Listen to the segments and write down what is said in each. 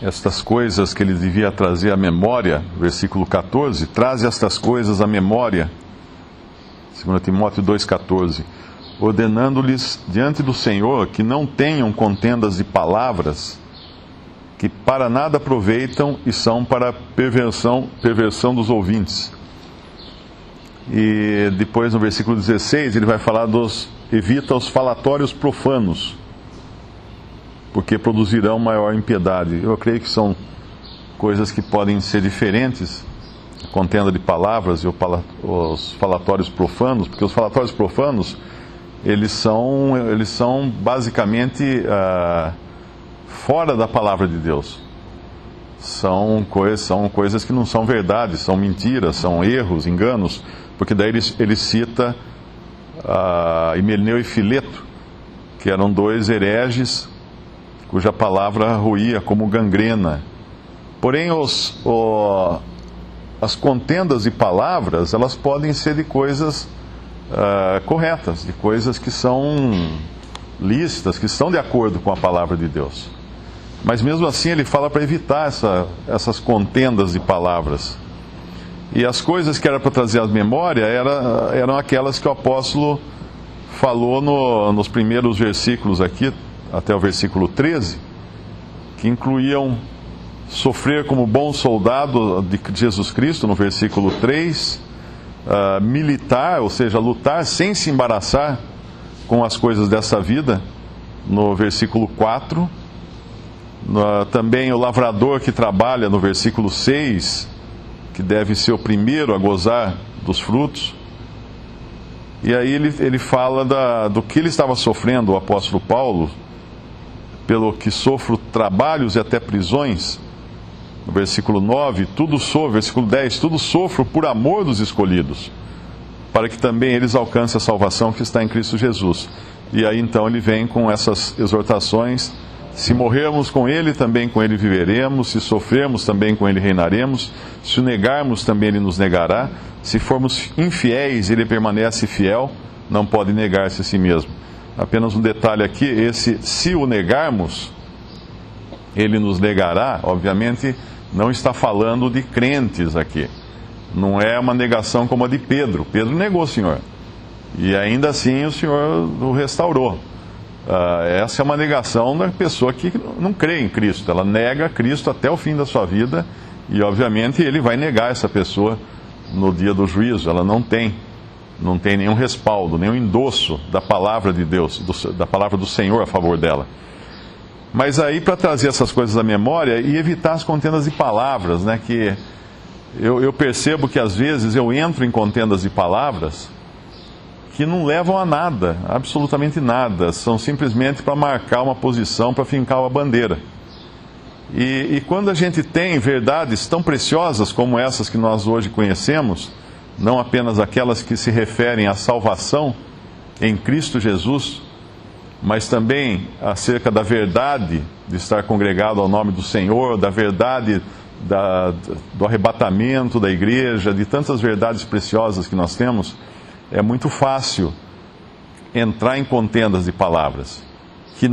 estas coisas que ele devia trazer à memória, versículo 14, traze estas coisas à memória, 2 Timóteo 2,14, ordenando-lhes diante do Senhor que não tenham contendas de palavras, que para nada aproveitam e são para perversão dos ouvintes. E depois no versículo 16 ele vai falar evita os falatórios profanos, porque produzirão maior impiedade. Eu creio que são coisas que podem ser diferentes, a contenda de palavras e os falatórios profanos, porque os falatórios profanos, eles são basicamente fora da palavra de Deus. São coisas que não são verdade, são mentiras, são erros, enganos, porque daí ele cita Himeneu e Fileto, que eram dois hereges cuja palavra ruía como gangrena. Porém, as contendas de palavras, elas podem ser de coisas corretas, de coisas que são lícitas, que estão de acordo com a palavra de Deus. Mas mesmo assim ele fala para evitar essas contendas de palavras. E as coisas que era para trazer à memória eram aquelas que o apóstolo falou nos primeiros versículos aqui, até o versículo 13, que incluíam sofrer como bom soldado de Jesus Cristo, no versículo 3, militar, ou seja, lutar sem se embaraçar com as coisas dessa vida, no versículo 4, também o lavrador que trabalha, no versículo 6, que deve ser o primeiro a gozar dos frutos. E aí ele fala do que ele estava sofrendo, o apóstolo Paulo, pelo que sofro trabalhos e até prisões, no versículo 9, versículo 10, tudo sofro por amor dos escolhidos, para que também eles alcancem a salvação que está em Cristo Jesus. E aí então ele vem com essas exortações: se morrermos com ele, também com ele viveremos; se sofrermos, também com ele reinaremos; se o negarmos, também ele nos negará; se formos infiéis, ele permanece fiel, não pode negar-se a si mesmo. Apenas um detalhe aqui: se o negarmos, ele nos negará, obviamente não está falando de crentes aqui. Não é uma negação como a de Pedro. Pedro negou o Senhor, e ainda assim o Senhor o restaurou. Essa é uma negação da pessoa que não crê em Cristo. Ela nega Cristo até o fim da sua vida, e obviamente ele vai negar essa pessoa no dia do juízo. Ela não tem nenhum respaldo, nenhum endosso da palavra de Deus, da palavra do Senhor a favor dela. Mas aí, para trazer essas coisas à memória e evitar as contendas de palavras, né, que eu percebo que às vezes eu entro em contendas de palavras que não levam a nada, absolutamente nada, são simplesmente para marcar uma posição, para fincar uma bandeira. E quando a gente tem verdades tão preciosas como essas que nós hoje conhecemos, não apenas aquelas que se referem à salvação em Cristo Jesus, mas também acerca da verdade de estar congregado ao nome do Senhor, da verdade do arrebatamento da igreja, de tantas verdades preciosas que nós temos, é muito fácil entrar em contendas de palavras que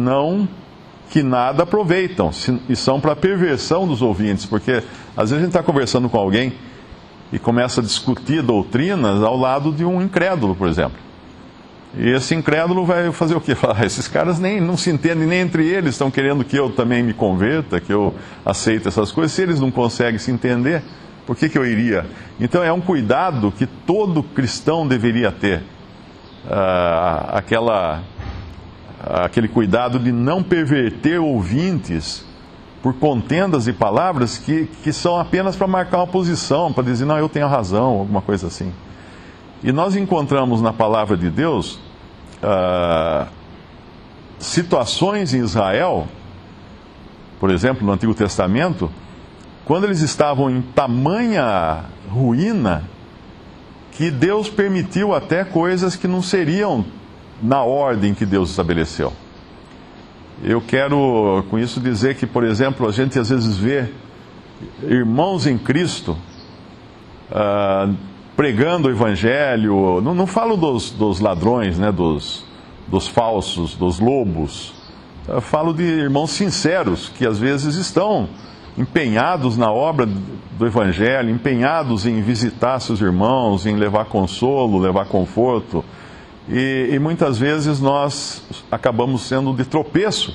nada aproveitam e são para a perversão dos ouvintes, porque às vezes a gente está conversando com alguém e começa a discutir doutrinas ao lado de um incrédulo, por exemplo. E esse incrédulo vai fazer o quê? Falar: esses caras não se entendem nem entre eles, estão querendo que eu também me converta, que eu aceite essas coisas. Se eles não conseguem se entender, por que eu iria? Então é um cuidado que todo cristão deveria ter. Aquele cuidado de não perverter ouvintes por contendas e palavras que são apenas para marcar uma posição, para dizer: não, eu tenho razão, alguma coisa assim. E nós encontramos na palavra de Deus situações em Israel, por exemplo, no Antigo Testamento, quando eles estavam em tamanha ruína, que Deus permitiu até coisas que não seriam na ordem que Deus estabeleceu. Eu quero com isso dizer que, por exemplo, a gente às vezes vê irmãos em Cristo pregando o Evangelho. Não falo dos ladrões, né, dos falsos, dos lobos. Eu falo de irmãos sinceros, que às vezes estão empenhados na obra do Evangelho, empenhados em visitar seus irmãos, em levar consolo, levar conforto. E muitas vezes nós acabamos sendo de tropeço,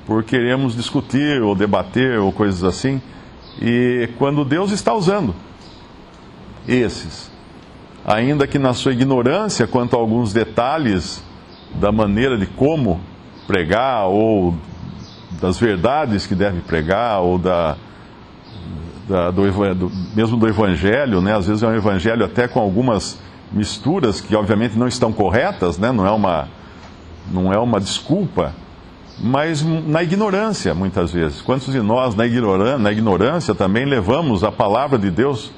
por queremos discutir ou debater ou coisas assim. E quando Deus está usando esses, ainda que na sua ignorância quanto a alguns detalhes da maneira de como pregar, ou das verdades que deve pregar, ou mesmo do Evangelho, né? Às vezes é um Evangelho até com algumas misturas que obviamente não estão corretas, né? Não é uma desculpa, mas na ignorância, muitas vezes. Quantos de nós, na ignorância, também levamos a palavra de Deus?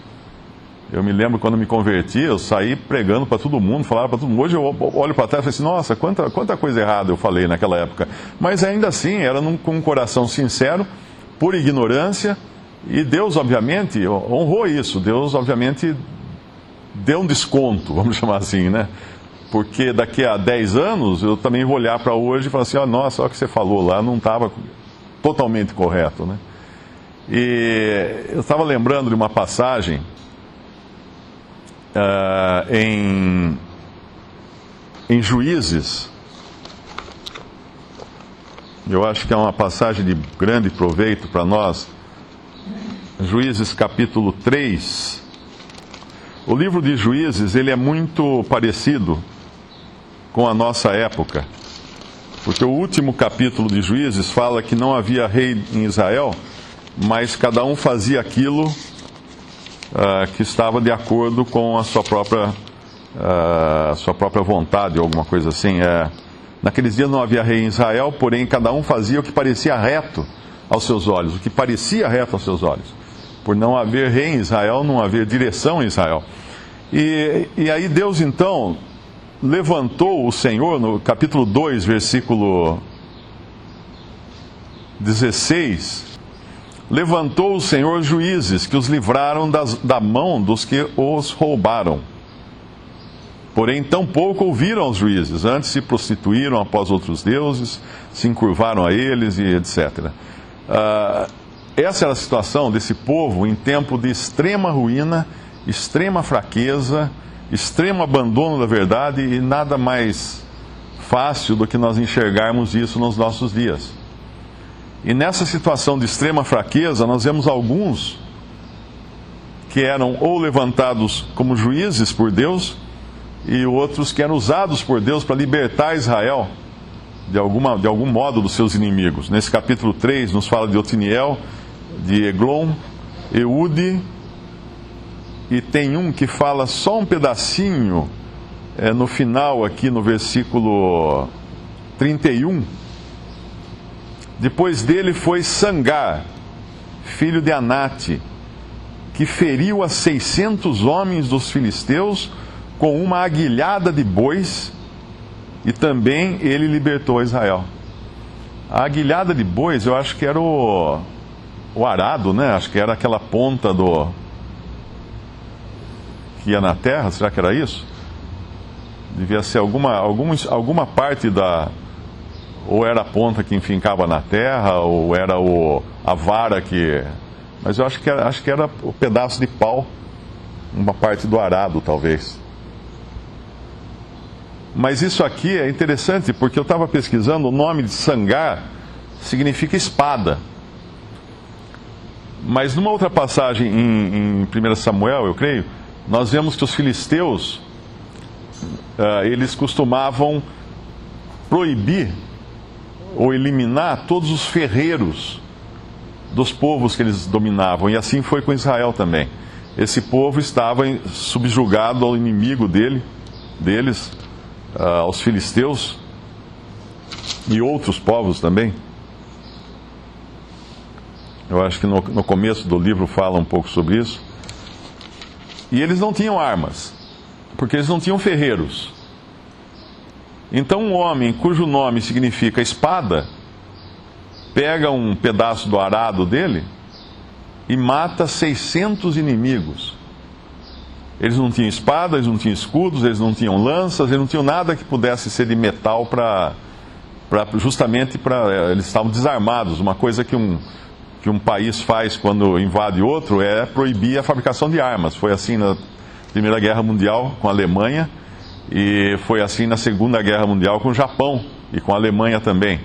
Eu me lembro quando me converti, eu saí pregando para todo mundo, falava para todo mundo. Hoje eu olho para trás e falo assim, nossa, quanta coisa errada eu falei naquela época. Mas ainda assim, era com um coração sincero, por ignorância, e Deus, obviamente, honrou isso. Deus, obviamente, deu um desconto, vamos chamar assim, né? Porque daqui a 10 anos eu também vou olhar para hoje e falar assim, nossa, olha o que você falou lá, não estava totalmente correto, né? E eu estava lembrando de uma passagem em Juízes. Eu acho que é uma passagem de grande proveito para nós. Juízes capítulo 3. O livro de Juízes, ele é muito parecido com a nossa época, porque o último capítulo de Juízes fala que não havia rei em Israel, mas cada um fazia aquilo que estava de acordo com a sua própria vontade, ou alguma coisa assim. Naqueles dias não havia rei em Israel, porém cada um fazia o que parecia reto aos seus olhos, o que parecia reto aos seus olhos. Por não haver rei em Israel, não haver direção em Israel. E aí Deus então levantou o Senhor, no capítulo 2, versículo 16, levantou o Senhor juízes que os livraram da mão dos que os roubaram. Porém, tampouco ouviram os juízes, antes se prostituíram após outros deuses, se encurvaram a eles e etc. Essa era a situação desse povo em tempo de extrema ruína, extrema fraqueza, extremo abandono da verdade, e nada mais fácil do que nós enxergarmos isso nos nossos dias. E nessa situação de extrema fraqueza, nós vemos alguns que eram ou levantados como juízes por Deus, e outros que eram usados por Deus para libertar Israel de algum modo dos seus inimigos. Nesse capítulo 3 nos fala de Otiniel, de Eglon, Eude, e tem um que fala só um pedacinho no final, aqui no versículo 31. Depois dele foi Sangar, filho de Anate, que feriu a 600 homens dos filisteus com uma aguilhada de bois, e também ele libertou Israel. A aguilhada de bois, eu acho que era o arado, né? Acho que era aquela ponta que ia na terra. Será que era isso? Devia ser alguma parte ou era a ponta que enfincava na terra, ou era a vara que... Mas eu acho que era o pedaço de pau, uma parte do arado, talvez. Mas isso aqui é interessante, porque eu estava pesquisando, o nome de Sangar significa espada. Mas numa outra passagem em 1 Samuel, eu creio, nós vemos que os filisteus, eles costumavam proibir ou eliminar todos os ferreiros dos povos que eles dominavam, e assim foi com Israel também. Esse povo estava subjugado ao inimigo deles, aos filisteus e outros povos também. Eu acho que no começo do livro fala um pouco sobre isso. E eles não tinham armas, porque eles não tinham ferreiros. Então um homem cujo nome significa espada, pega um pedaço do arado dele e mata 600 inimigos. Eles não tinham espada, eles não tinham escudos, eles não tinham lanças, eles não tinham nada que pudesse ser de metal justamente para... Eles estavam desarmados, uma coisa que que um país faz quando invade outro é proibir a fabricação de armas. Foi assim na Primeira Guerra Mundial com a Alemanha, e foi assim na Segunda Guerra Mundial com o Japão e com a Alemanha também.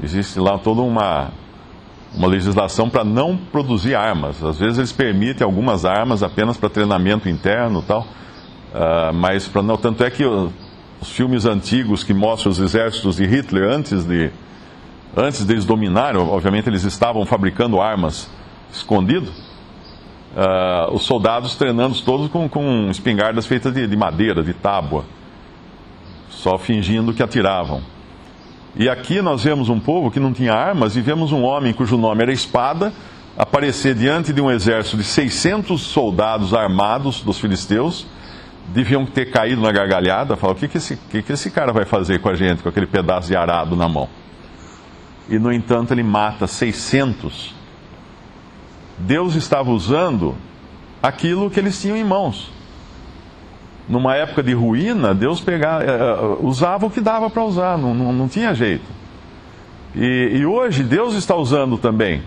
Existe lá toda uma legislação para não produzir armas. Às vezes eles permitem algumas armas apenas para treinamento interno e tal, mas para não. Tanto é que os filmes antigos que mostram os exércitos de Hitler antes deles dominarem, obviamente eles estavam fabricando armas escondido, os soldados treinando todos com espingardas feitas de madeira, de tábua, só fingindo que atiravam. E aqui nós vemos um povo que não tinha armas, e vemos um homem cujo nome era Espada aparecer diante de um exército de 600 soldados armados dos filisteus. Deviam ter caído na gargalhada, falaram: o que esse cara vai fazer com a gente, com aquele pedaço de arado na mão? E no entanto ele mata 600. Deus estava usando aquilo que eles tinham em mãos. Numa época de ruína, Deus usava o que dava para usar, não tinha jeito. E hoje Deus está usando também,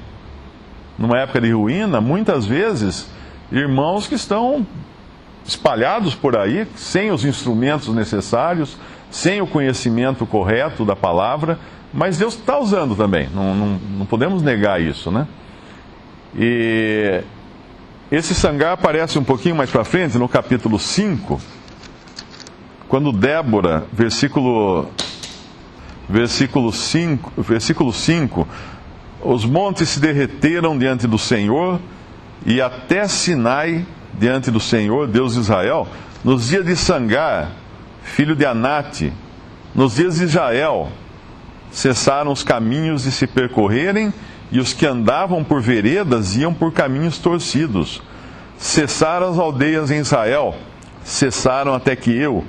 numa época de ruína, muitas vezes, irmãos que estão espalhados por aí, sem os instrumentos necessários, sem o conhecimento correto da palavra, mas Deus está usando também, não podemos negar isso, né? E esse sangar aparece um pouquinho mais para frente, no capítulo 5, quando Débora, versículo 5, os montes se derreteram diante do Senhor, e até Sinai diante do Senhor, Deus de Israel, nos dias de Sangar, filho de Anate, nos dias de Jael, cessaram os caminhos de se percorrerem, e os que andavam por veredas iam por caminhos torcidos. Cessaram as aldeias em Israel, cessaram até que eu,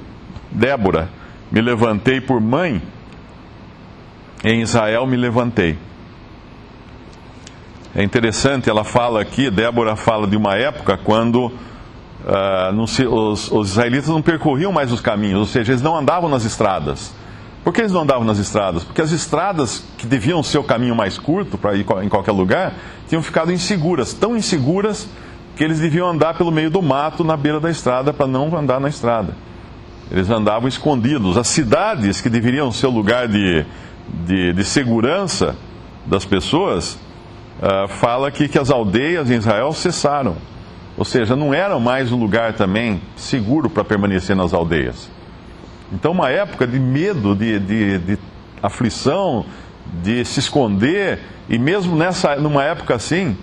Débora, me levantei por mãe, em Israel me levantei. É interessante, ela fala aqui, Débora fala de uma época quando os israelitas não percorriam mais os caminhos, ou seja, eles não andavam nas estradas. Por que eles não andavam nas estradas? Porque as estradas que deviam ser o caminho mais curto para ir em qualquer lugar, tinham ficado inseguras, tão inseguras que eles deviam andar pelo meio do mato na beira da estrada para não andar na estrada. Eles andavam escondidos. As cidades que deveriam ser o lugar de segurança das pessoas, fala aqui que as aldeias em Israel cessaram. Ou seja, não era mais um lugar também seguro para permanecer nas aldeias. Então, uma época de medo, de aflição, de se esconder, e mesmo numa época assim,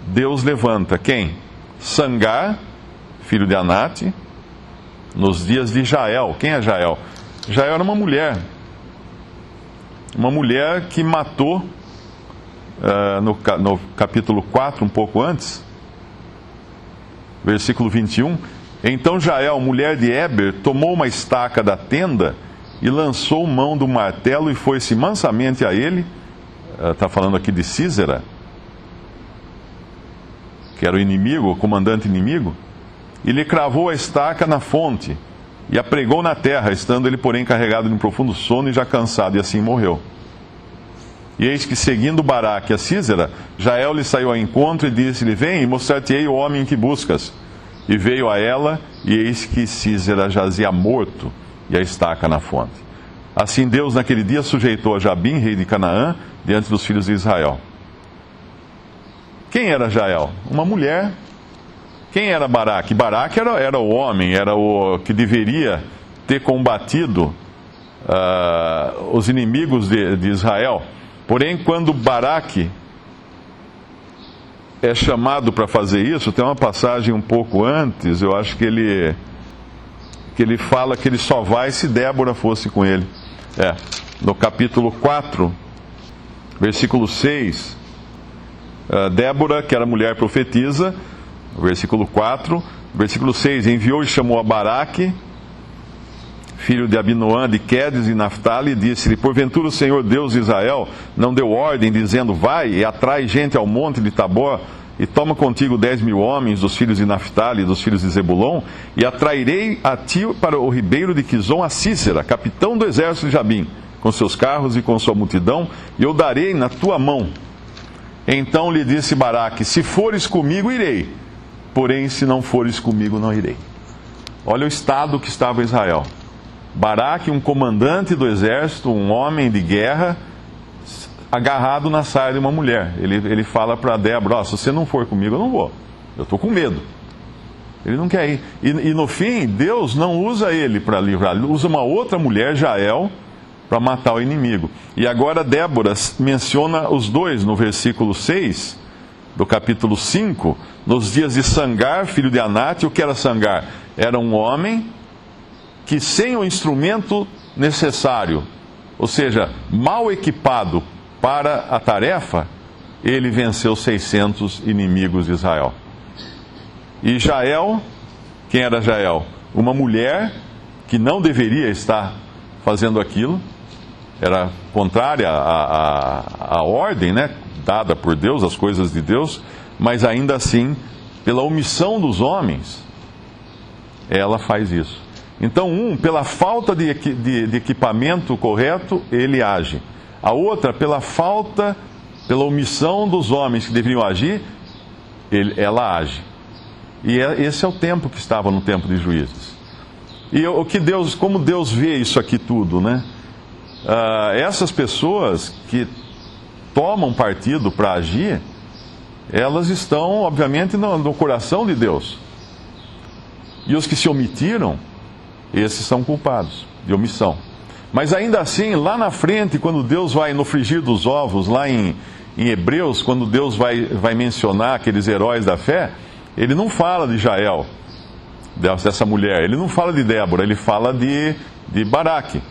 Deus levanta quem? Sangar, filho de Anate, nos dias de Jael. Quem é Jael? Jael era uma mulher que matou, no capítulo 4, um pouco antes, versículo 21, então Jael, mulher de Eber, tomou uma estaca da tenda e lançou mão do martelo e foi-se mansamente a ele, está falando aqui de Sísera, que era o inimigo, o comandante inimigo, e lhe cravou a estaca na fonte e a pregou na terra, estando ele, porém, carregado de um profundo sono e já cansado, e assim morreu. E eis que, seguindo Baraque a Sísera, Jael lhe saiu ao encontro e disse-lhe: vem, e mostrar-te-ei o homem que buscas. E veio a ela, e eis que Sísera jazia morto, e a estaca na fonte. Assim Deus naquele dia sujeitou a Jabim, rei de Canaã, diante dos filhos de Israel. Quem era Jael? Uma mulher. Quem era Baraque? Baraque era o homem, era o que deveria ter combatido os inimigos de Israel. Porém, quando Baraque é chamado para fazer isso, tem uma passagem um pouco antes, eu acho que ele fala que ele só vai se Débora fosse com ele. No capítulo 4, versículo 6, Débora, que era mulher profetisa, versículo 4, versículo 6, enviou e chamou a Baraque, filho de Abinoam, de Quedes e Naftali, e disse-lhe: porventura o Senhor Deus de Israel não deu ordem, dizendo: vai e atrai gente ao monte de Tabor, e toma contigo 10.000 homens dos filhos de Naftali e dos filhos de Zebulon, e atrairei a ti para o ribeiro de Quizon a Sísera, capitão do exército de Jabim, com seus carros e com sua multidão, e eu darei na tua mão. Então lhe disse Baraque: se fores comigo, irei, porém se não fores comigo, não irei. Olha o estado que estava Israel. Baraque, um comandante do exército, um homem de guerra, agarrado na saia de uma mulher. Ele fala para Débora: se você não for comigo, eu não vou, eu estou com medo. Ele não quer ir. E no fim, Deus não usa ele para livrar, ele usa uma outra mulher, Jael, para matar o inimigo. E agora Débora menciona os dois no versículo 6 do capítulo 5, nos dias de Sangar, filho de Anate. O que era Sangar? Era um homem que, sem o instrumento necessário, ou seja, mal equipado para a tarefa, ele venceu 600 inimigos de Israel. E Jael, quem era Jael? Uma mulher que não deveria estar fazendo aquilo, era contrária à ordem, né, dada por Deus, as coisas de Deus, mas ainda assim, pela omissão dos homens, ela faz isso. Então, pela falta de equipamento correto, ele age. A outra, pela omissão dos homens que deveriam agir, ela age. E esse é o tempo que estava no tempo de Juízes. E como Deus vê isso aqui tudo, né? Essas pessoas que tomam partido para agir, elas estão, obviamente, no coração de Deus. E os que se omitiram, esses são culpados de omissão. Mas ainda assim, lá na frente, quando Deus vai no frigir dos ovos, lá em Hebreus, quando Deus vai mencionar aqueles heróis da fé, ele não fala de Jael, dessa mulher, ele não fala de Débora, ele fala de Baraque,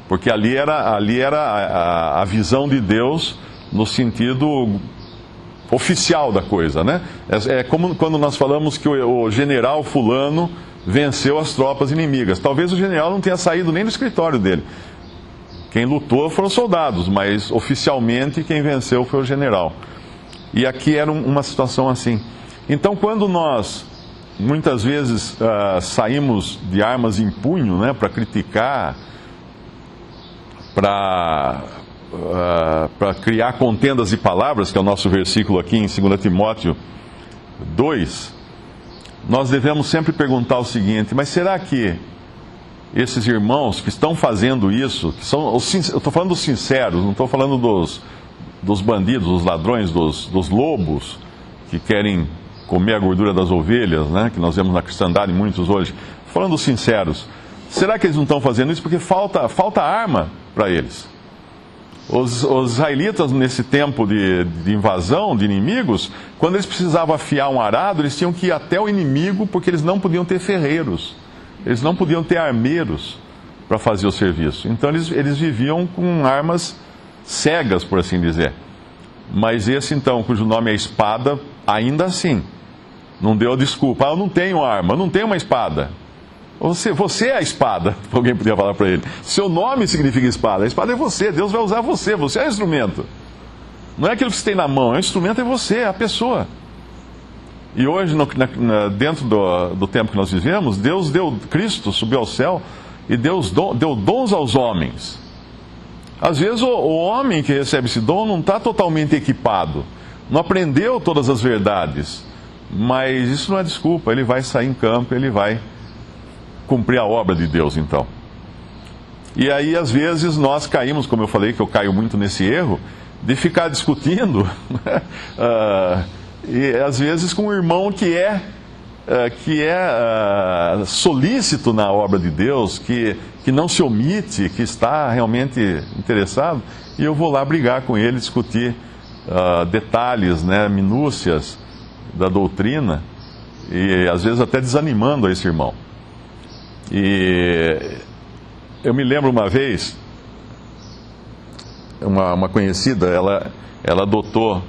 porque ali era a visão de Deus no sentido oficial da coisa, né? É como quando nós falamos que o general fulano venceu as tropas inimigas. Talvez o general não tenha saído nem do escritório dele. Quem lutou foram os soldados, mas oficialmente quem venceu foi o general. E aqui era uma situação assim. Então, quando nós, muitas vezes, saímos de armas em punho, né, para criticar, para criar contendas de palavras, que é o nosso versículo aqui em 2 Timóteo 2, nós devemos sempre perguntar o seguinte: mas será que esses irmãos que estão fazendo isso, que são eu estou falando dos sinceros, não estou falando dos bandidos, dos ladrões, dos lobos, que querem comer a gordura das ovelhas, né, que nós vemos na cristandade muitos hoje, falando dos sinceros, será que eles não estão fazendo isso porque falta arma para eles? Os israelitas, nesse tempo de invasão de inimigos, quando eles precisavam afiar um arado, eles tinham que ir até o inimigo, porque eles não podiam ter ferreiros, eles não podiam ter armeiros para fazer o serviço. Então eles viviam com armas cegas, por assim dizer. Mas esse então, cujo nome é espada, ainda assim, não deu desculpa: eu não tenho arma, eu não tenho uma espada. Você é a espada, alguém podia falar para ele. Seu nome significa espada, a espada é você, Deus vai usar você é o instrumento. Não é aquilo que você tem na mão, o instrumento é você, é a pessoa. E hoje, dentro do tempo que nós vivemos, Deus Cristo subiu ao céu e Deus deu dons aos homens. Às vezes o homem que recebe esse dom não está totalmente equipado, não aprendeu todas as verdades, mas isso não é desculpa, ele vai sair em campo, ele vai cumprir a obra de Deus, então. E aí, às vezes, nós caímos, como eu falei, que eu caio muito nesse erro, de ficar discutindo, e às vezes com um irmão que é solícito na obra de Deus, que não se omite, que está realmente interessado, e eu vou lá brigar com ele, discutir detalhes, né, minúcias da doutrina, e às vezes até desanimando a esse irmão. E eu me lembro uma vez, uma conhecida, ela adotou,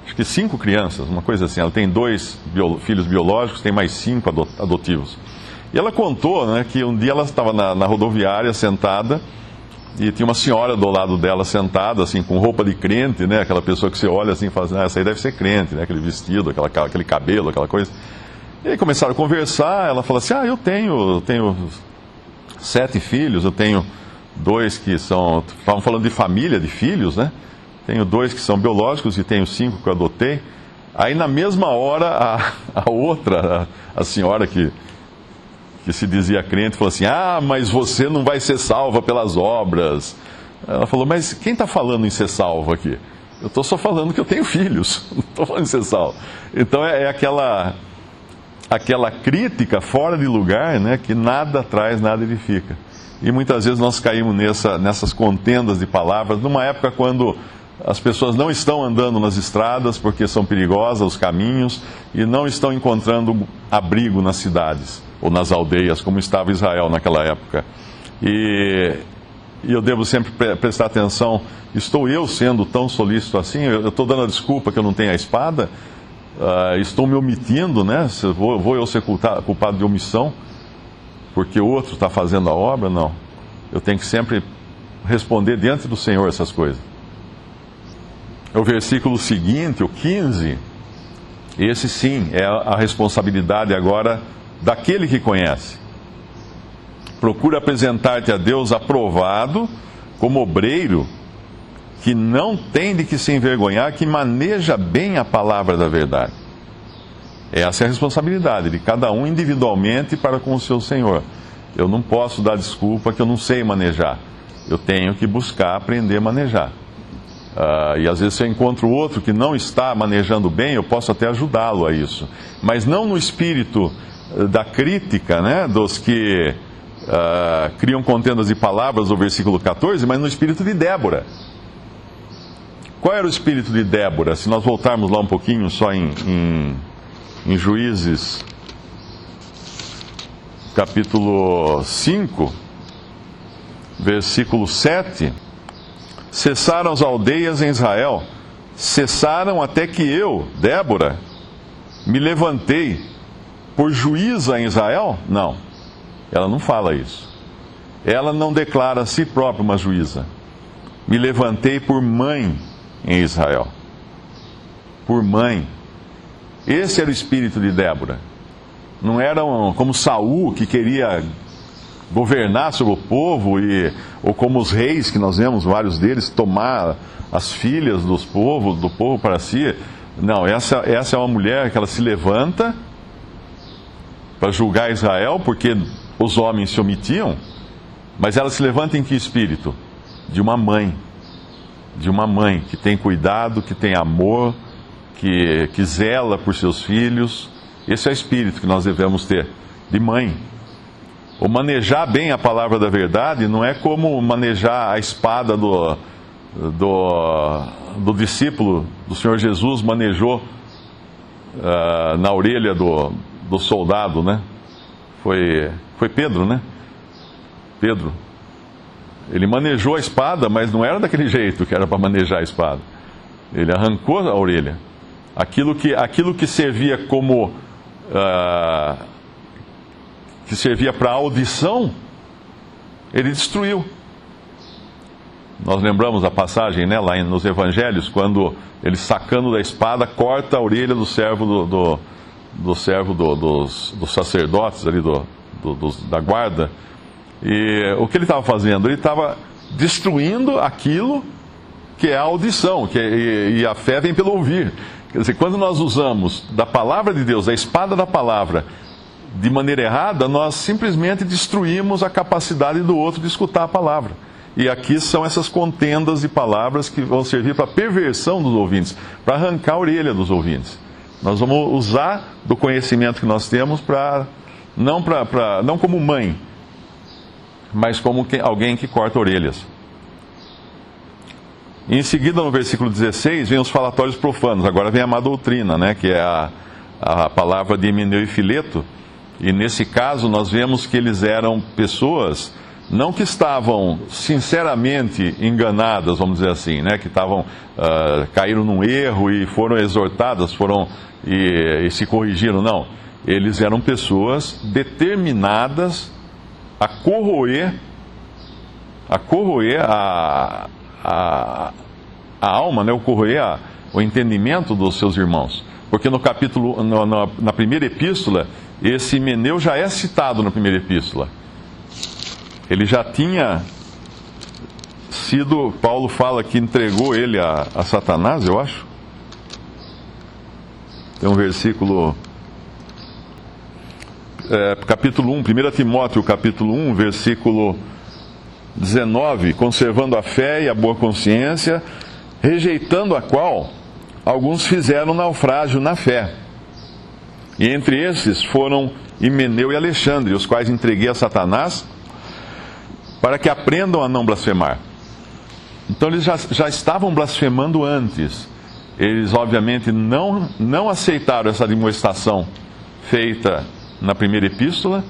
acho que 5 crianças, uma coisa assim. Ela tem 2 filhos biológicos, tem mais 5 adotivos. E ela contou, né, que um dia ela estava na rodoviária sentada, e tinha uma senhora do lado dela sentada, assim, com roupa de crente, né, aquela pessoa que você olha assim e fala assim: essa aí deve ser crente, né, aquele vestido, aquele cabelo, aquela coisa. E aí começaram a conversar. Ela falou assim: eu tenho 7 filhos, eu tenho 2 que estavam falando de família, de filhos, né? Tenho 2 que são biológicos e tenho 5 que eu adotei. Aí na mesma hora, a outra, a senhora que se dizia crente, falou assim: ah, mas você não vai ser salva pelas obras. Ela falou: mas quem está falando em ser salvo aqui? Eu estou só falando que eu tenho filhos, não estou falando em ser salvo. Então é aquela crítica fora de lugar, né, que nada traz, nada edifica. E muitas vezes nós caímos nessas contendas de palavras, numa época quando as pessoas não estão andando nas estradas porque são perigosas os caminhos e não estão encontrando abrigo nas cidades ou nas aldeias, como estava Israel naquela época. E eu devo sempre prestar atenção: estou eu sendo tão solícito assim? Eu estou dando a desculpa que eu não tenho a espada? Estou me omitindo, né? Vou eu ser culpado de omissão porque o outro está fazendo a obra? Não. Eu tenho que sempre responder diante do Senhor essas coisas. O versículo seguinte, o 15, esse sim é a responsabilidade agora daquele que conhece. Procura apresentar-te a Deus aprovado, como obreiro, que não tem de que se envergonhar, que maneja bem a palavra da verdade. Essa é a responsabilidade de cada um individualmente para com o seu Senhor. Eu não posso dar desculpa que eu não sei manejar. Eu tenho que buscar aprender a manejar. E às vezes se eu encontro outro que não está manejando bem, eu posso até ajudá-lo a isso. Mas não no espírito da crítica, né, dos que criam contendas de palavras, no versículo 14, mas no espírito de Débora. Qual era o espírito de Débora? Se nós voltarmos lá um pouquinho, só em Juízes, capítulo 5, versículo 7... Cessaram as aldeias em Israel, cessaram até que eu, Débora, me levantei por juíza em Israel? Não, ela não fala isso. Ela não declara a si própria uma juíza. Me levantei por mãe em Israel. Por mãe. Esse era o espírito de Débora. Não era como Saul, que queria governar sobre o povo, ou como os reis, que nós vemos vários deles, tomar as filhas do povo para si. Não, essa é uma mulher que ela se levanta para julgar Israel, porque os homens se omitiam, mas ela se levanta em que espírito? De uma mãe que tem cuidado, que tem amor, que zela por seus filhos. Esse é o espírito que nós devemos ter, de mãe. O manejar bem a palavra da verdade não é como manejar a espada do discípulo do Senhor Jesus manejou na orelha do soldado, né? Foi Pedro, né? Pedro. Ele manejou a espada, mas não era daquele jeito que era para manejar a espada. Ele arrancou a orelha. Aquilo que servia como... que servia para audição, ele destruiu. Nós lembramos a passagem, né, lá nos Evangelhos, quando ele, sacando da espada, corta a orelha do servo dos sacerdotes ali, da guarda. E o que ele estava fazendo? Ele estava destruindo aquilo que é a audição, e a fé vem pelo ouvir. Quer dizer, quando nós usamos da palavra de Deus, a espada da palavra, de maneira errada, nós simplesmente destruímos a capacidade do outro de escutar a palavra. E aqui são essas contendas de palavras que vão servir para a perversão dos ouvintes, para arrancar a orelha dos ouvintes. Nós vamos usar do conhecimento que nós temos não como mãe, mas como alguém que corta orelhas. E em seguida, no versículo 16, vem os falatórios profanos. Agora vem a má doutrina, né, que é a palavra de Himeneu e Fileto. E nesse caso nós vemos que eles eram pessoas, não que estavam sinceramente enganadas, vamos dizer assim, né? Que caíram num erro e foram exortadas, e se corrigiram, não. Eles eram pessoas determinadas a corroer a alma, né? Corroer o entendimento dos seus irmãos. Porque na primeira epístola, esse Himeneu já é citado na primeira epístola. Ele já tinha sido, Paulo fala que entregou ele a Satanás, eu acho. Tem um versículo, capítulo 1, 1 Timóteo capítulo 1, versículo 19, conservando a fé e a boa consciência, rejeitando a qual alguns fizeram naufrágio na fé. E entre esses foram Himeneu e Alexandre, os quais entreguei a Satanás, para que aprendam a não blasfemar. Então eles já estavam blasfemando antes. Eles obviamente não aceitaram essa admoestação feita na primeira epístola,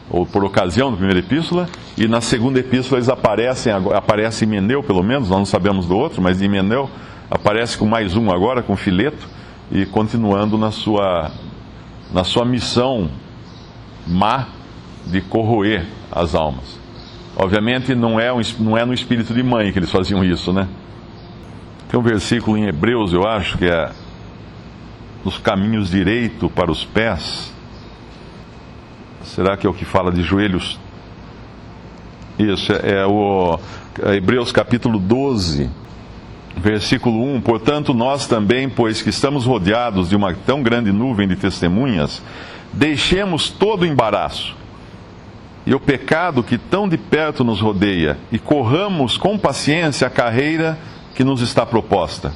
ou por ocasião da primeira epístola, e na segunda epístola eles aparece Himeneu pelo menos, nós não sabemos do outro, mas Himeneu aparece com mais um agora, com Fileto, e continuando na sua missão má de corroer as almas. Obviamente não é no espírito de mãe que eles faziam isso, né? Tem um versículo em Hebreus, eu acho, que é nos caminhos direito para os pés. Será que é o que fala de joelhos? Isso, Hebreus capítulo 12, versículo 1. Portanto, nós também, pois que estamos rodeados de uma tão grande nuvem de testemunhas, deixemos todo o embaraço e o pecado que tão de perto nos rodeia, e corramos com paciência a carreira que nos está proposta,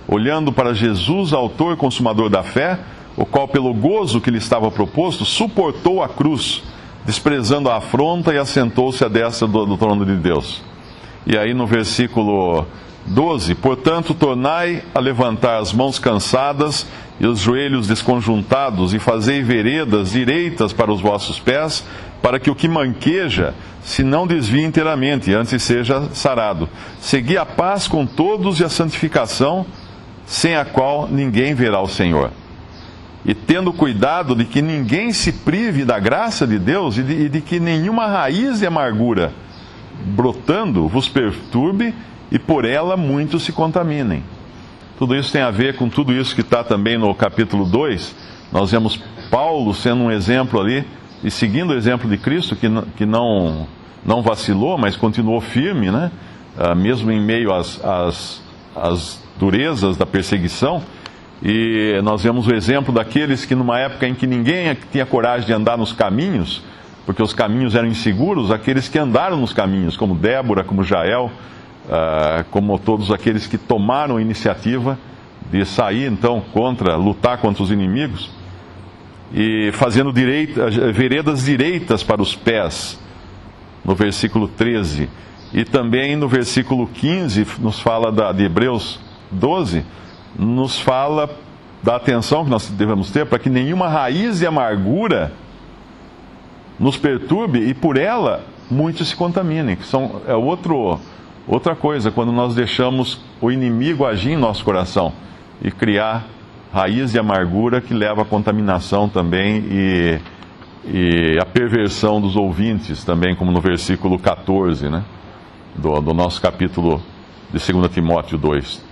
olhando para Jesus, autor e consumador da fé, o qual, pelo gozo que lhe estava proposto, suportou a cruz, desprezando a afronta, e assentou-se à destra do trono de Deus. E aí no versículo 12, portanto, tornai a levantar as mãos cansadas e os joelhos desconjuntados, e fazei veredas direitas para os vossos pés, para que o que manqueja se não desvie inteiramente, e antes seja sarado. Segui a paz com todos e a santificação, sem a qual ninguém verá o Senhor. E tendo cuidado de que ninguém se prive da graça de Deus, e de que nenhuma raiz de amargura brotando vos perturbe, e por ela muitos se contaminem. Tudo isso tem a ver com tudo isso que está também no capítulo 2. Nós vemos Paulo sendo um exemplo ali, e seguindo o exemplo de Cristo, que não vacilou, mas continuou firme, né? Mesmo em meio às durezas da perseguição. E nós vemos o exemplo daqueles que numa época em que ninguém tinha coragem de andar nos caminhos, porque os caminhos eram inseguros, aqueles que andaram nos caminhos, como Débora, como Jael, como todos aqueles que tomaram a iniciativa de sair, então, lutar contra os inimigos, e fazendo veredas direitas para os pés, no versículo 13. E também no versículo 15, nos fala de Hebreus 12, nos fala da atenção que nós devemos ter para que nenhuma raiz de amargura nos perturbe, e por ela muitos se contaminem. Outra coisa, quando nós deixamos o inimigo agir em nosso coração e criar raiz de amargura que leva à contaminação também e à perversão dos ouvintes também, como no versículo 14, né, do nosso capítulo de 2 Timóteo 2.